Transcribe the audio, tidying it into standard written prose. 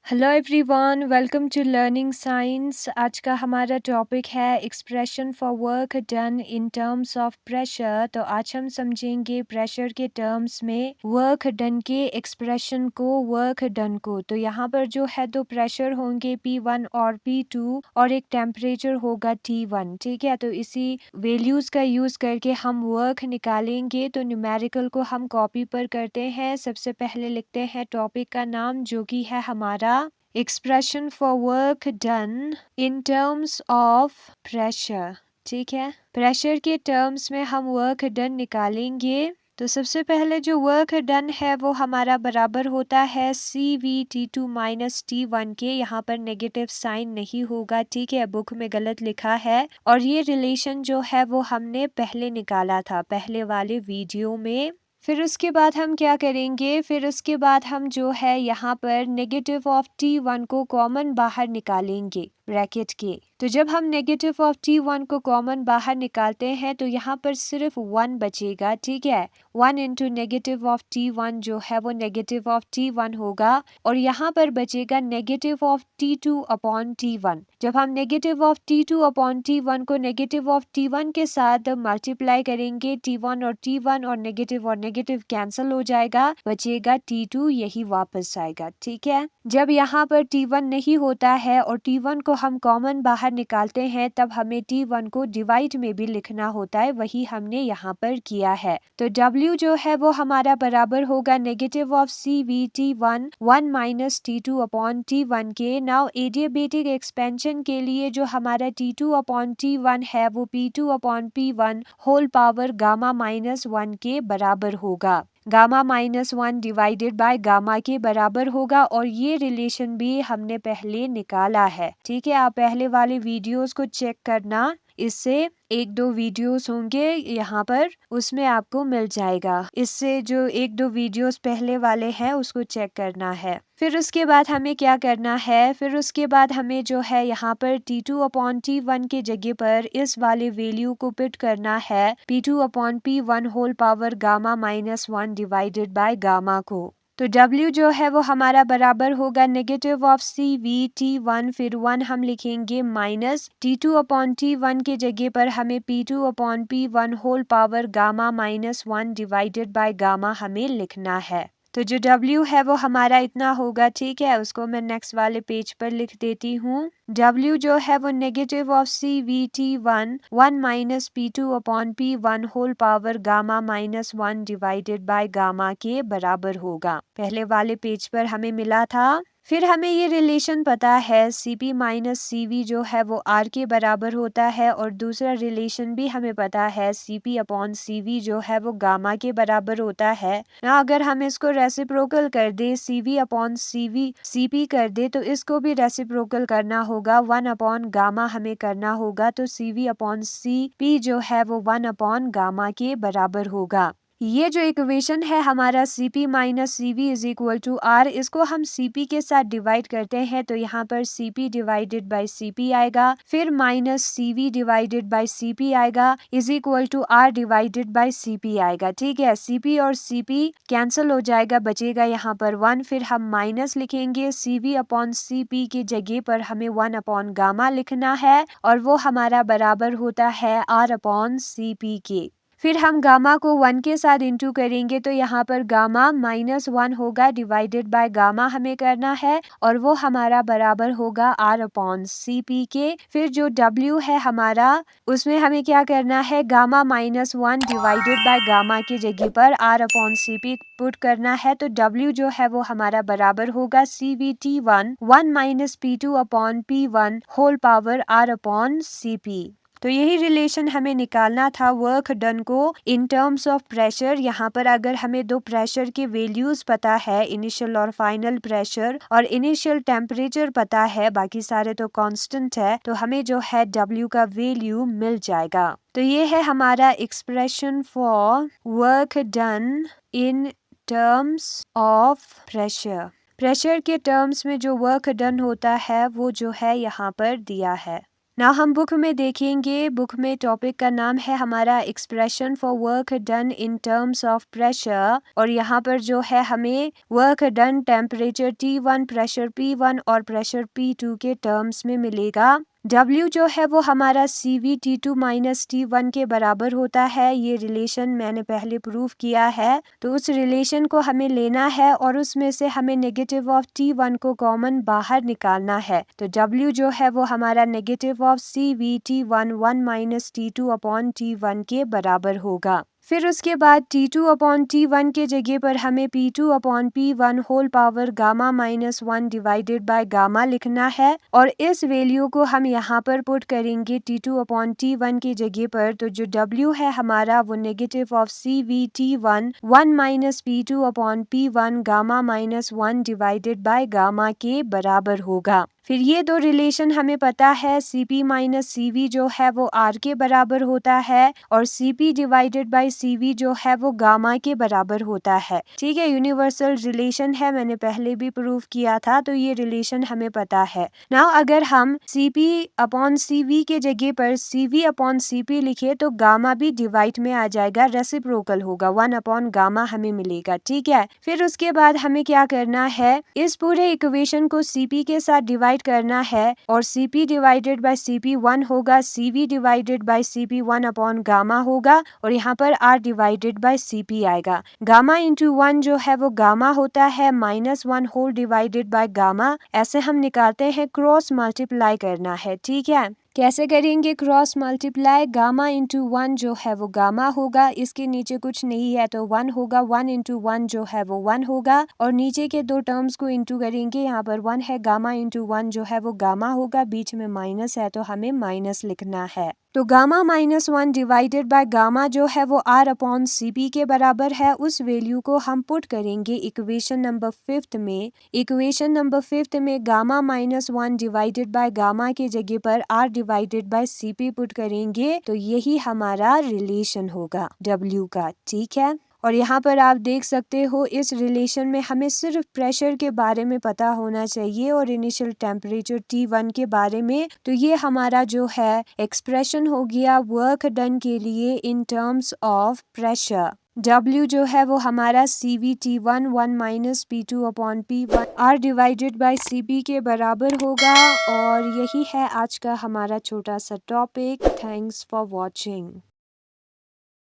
Hello everyone, welcome to learning science. आज का हमारा टॉपिक है expression for work done in terms of pressure. तो आज हम समझेंगे प्रेशर के टर्म्स में वर्क डन के एक्सप्रेशन को, वर्क डन को। तो यहाँ पर जो है दो प्रेशर होंगे P1 और P2 और एक टेम्परेचर होगा T1। ठीक है, तो इसी वैल्यूज का यूज करके हम वर्क निकालेंगे। तो न्यूमेरिकल को हम कॉपी पर करते हैं। सबसे पहले लिखते हैं टॉपिक का नाम जो कि है हमारा expression for work done in terms of pressure. ठीक है, प्रेशर के टर्म्स में हम वर्क डन निकालेंगे। तो सबसे पहले जो वर्क डन है वो हमारा बराबर होता है CV T2 माइनस T1 के। यहाँ पर नेगेटिव साइन नहीं होगा, ठीक है, बुक में गलत लिखा है। और ये रिलेशन जो है वो हमने पहले निकाला था, पहले वाले वीडियो में। फिर उसके बाद हम क्या करेंगे, फिर उसके बाद हम जो है यहाँ पर नेगेटिव ऑफ T1 को कॉमन बाहर निकालेंगे ब्रैकेट के। तो जब हम नेगेटिव ऑफ T1 को कॉमन बाहर निकालते हैं तो यहाँ पर सिर्फ 1 बचेगा। ठीक है, 1 इंटू नेगेटिव ऑफ T1 जो है वो नेगेटिव ऑफ T1 होगा। और यहाँ पर बचेगा negative of T2 upon T1। जब हम negative of T2 upon T1 को नेगेटिव ऑफ T1 के साथ मल्टीप्लाई करेंगे, T1 और नेगेटिव कैंसिल हो जाएगा, बचेगा T2, यही वापस आएगा। ठीक है, जब यहाँ पर T1 नहीं होता है और T1 को हम कॉमन बाहर निकालते हैं तब हमें T1 को डिवाइड में भी लिखना होता है, वही हमने यहाँ पर किया है। तो W जो है वो हमारा बराबर होगा negative of CV T1 1 minus T2 upon T1 के। नाउ एडियाबेटिक एक्सपेंशन के लिए जो हमारा T2 अपॉन T1 है वो P2 upon P1 whole power gamma minus 1 के बराबर होगा। Gamma minus 1 divided by gamma के बराबर होगा। और ये रिलेशन भी हमने पहले निकाला है। ठीक है, आप पहले वाले वीडियोस को चेक करना, इससे एक दो वीडियोस होंगे यहाँ पर, उसमें आपको मिल जाएगा। इससे जो एक दो वीडियोस पहले वाले हैं उसको चेक करना है। फिर उसके बाद हमें क्या करना है, फिर उसके बाद हमें जो है यहाँ पर T2 अपॉन T1 के जगह पर इस वाले वैल्यू को पुट करना है P2 upon P1 whole power gamma minus 1 divided by gamma को। तो W जो है वो हमारा बराबर होगा नेगेटिव ऑफ CV T1, फिर 1 हम लिखेंगे माइनस T2 अपॉन T1 के जगह पर हमें P2 upon P1 whole power gamma minus 1 divided by gamma हमें लिखना है। तो जो W है वो हमारा इतना होगा। ठीक है, उसको मैं नेक्स्ट वाले पेज पर लिख देती हूँ। W जो है वो negative of CV T1 1 minus P2 upon P1 whole power gamma minus 1 divided by gamma के बराबर होगा। पहले वाले पेज पर हमें मिला था। फिर हमें ये रिलेशन पता है CP माइनस CV जो है वो R के बराबर होता है। और दूसरा रिलेशन भी हमें पता है CP अपॉन CV जो है वो गामा के बराबर होता है ना। अगर हम इसको रेसिप्रोकल कर दे, CV अपॉन CV CP कर दे, तो इसको भी रेसिप्रोकल करना होगा, 1 अपॉन गामा हमें करना होगा। तो CV अपॉन CP जो है वो 1 अपॉन गामा के बराबर होगा। ये जो इक्वेशन है हमारा CP minus CV is equal to R, इसको हम CP के साथ डिवाइड करते हैं तो यहाँ पर CP डिवाइडेड बाय CP आएगा, फिर minus CV divided by CP आएगा, is equal to R divided by CP आएगा। ठीक है, CP और CP कैंसिल हो जाएगा, बचेगा यहाँ पर 1, फिर हम माइनस लिखेंगे CV अपॉन CP की जगह पर हमें 1 अपॉन गामा लिखना है और वो हमारा बराबर होता है R अपॉन CP के। फिर हम गामा को 1 के साथ इंटू करेंगे तो यहाँ पर गामा माइनस 1 होगा, डिवाइडेड बाय गामा हमें करना है और वो हमारा बराबर होगा R अपॉन CP के। फिर जो W है हमारा, उसमें हमें क्या करना है, gamma minus 1 divided by gamma की जगह पर R अपॉन CP पुट करना है। तो W जो है वो हमारा बराबर होगा CVT1 1 minus P2 upon P1 whole power R upon CP। तो यही रिलेशन हमें निकालना था वर्क डन को इन टर्म्स ऑफ प्रेशर। यहाँ पर अगर हमें दो प्रेशर के वैल्यूज पता है, इनिशियल और फाइनल प्रेशर, और इनिशियल टेम्परेचर पता है, बाकी सारे तो कांस्टेंट है, तो हमें जो है W का वैल्यू मिल जाएगा। तो ये है हमारा expression for work done in terms of pressure. Pressure के टर्म्स में जो वर्क डन होता है वो जो है यहाँ पर दिया है। ना हम बुक में देखेंगे, बुक में टॉपिक का नाम है हमारा expression for work done in terms of pressure, और यहाँ पर जो है हमें work done temperature T1, pressure P1 और प्रेशर P2 के टर्म्स में मिलेगा। W जो है वो हमारा CV T2 माइनस T1 के बराबर होता है। ये रिलेशन मैंने पहले प्रूव किया है, तो उस रिलेशन को हमें लेना है और उसमें से हमें नेगेटिव ऑफ T1 को कॉमन बाहर निकालना है। तो W जो है वो हमारा negative of CV T1 1 minus T2 upon T1 के बराबर होगा। फिर उसके बाद T2 अपॉन T1 के जगह पर हमें P2 upon P1 whole power gamma minus 1 divided by gamma लिखना है, और इस वैल्यू को हम यहाँ पर पुट करेंगे T2 अपॉन T1 की जगह पर। तो जो W है हमारा वो negative of CV T1 1 minus P2 upon P1 gamma minus 1 divided by gamma के बराबर होगा। फिर ये दो रिलेशन हमें पता है, Cp माइनस CV जो है वो R के बराबर होता है, और Cp डिवाइडेड बाय CV जो है वो गामा के बराबर होता है। ठीक है, यूनिवर्सल रिलेशन है, मैंने पहले भी प्रूव किया था, तो ये रिलेशन हमें पता है। नाउ अगर हम Cp अपॉन CV के जगह पर CV अपॉन Cp लिखे तो गामा भी डिवाइड में आ जाएगा, रेसिप्रोकल होगा, 1 अपॉन गामा हमें मिलेगा। ठीक है, फिर उसके बाद हमें क्या करना है, इस पूरे इक्वेशन को Cp के साथ डिवाइड करना है, और Cp डिवाइडेड बाय Cp 1 होगा, Cv divided by Cp 1 upon gamma होगा, और यहाँ पर R डिवाइडेड बाय Cp आएगा। गामा इंटू 1 जो है वो गामा होता है, -1 होल डिवाइडेड बाय गामा। ऐसे हम निकालते हैं, क्रॉस मल्टीप्लाई करना है। ठीक है, कैसे करेंगे क्रॉस मल्टीप्लाई, गामा इंटू 1 जो है वो गामा होगा, इसके नीचे कुछ नहीं है तो 1 होगा, 1 इंटू 1 जो है वो 1 होगा, और नीचे के दो टर्म्स को इंटू करेंगे, यहाँ पर 1 है, गामा इंटू 1 जो है वो गामा होगा, बीच में माइनस है तो हमें माइनस लिखना है। तो gamma minus 1 divided by gamma जो है वो R अपॉन Cp के बराबर है। उस वैल्यू को हम पुट करेंगे इक्वेशन नंबर 5 में। इक्वेशन नंबर 5 में gamma minus 1 divided by gamma के जगह पर R divided by Cp put करेंगे, तो यही हमारा रिलेशन होगा W का। ठीक है, और यहाँ पर आप देख सकते हो इस रिलेशन में हमें सिर्फ प्रेशर के बारे में पता होना चाहिए और इनिशियल टेम्परेचर T1 के बारे में। तो ये हमारा जो है एक्सप्रेशन हो गया वर्क डन के लिए इन टर्म्स ऑफ प्रेशर। W जो है वो हमारा CV T1 1 minus P2 upon P1 R divided by Cp के बराबर होगा, और यही है आज का हमारा छोटा सा टॉपिक। Thanks for watching.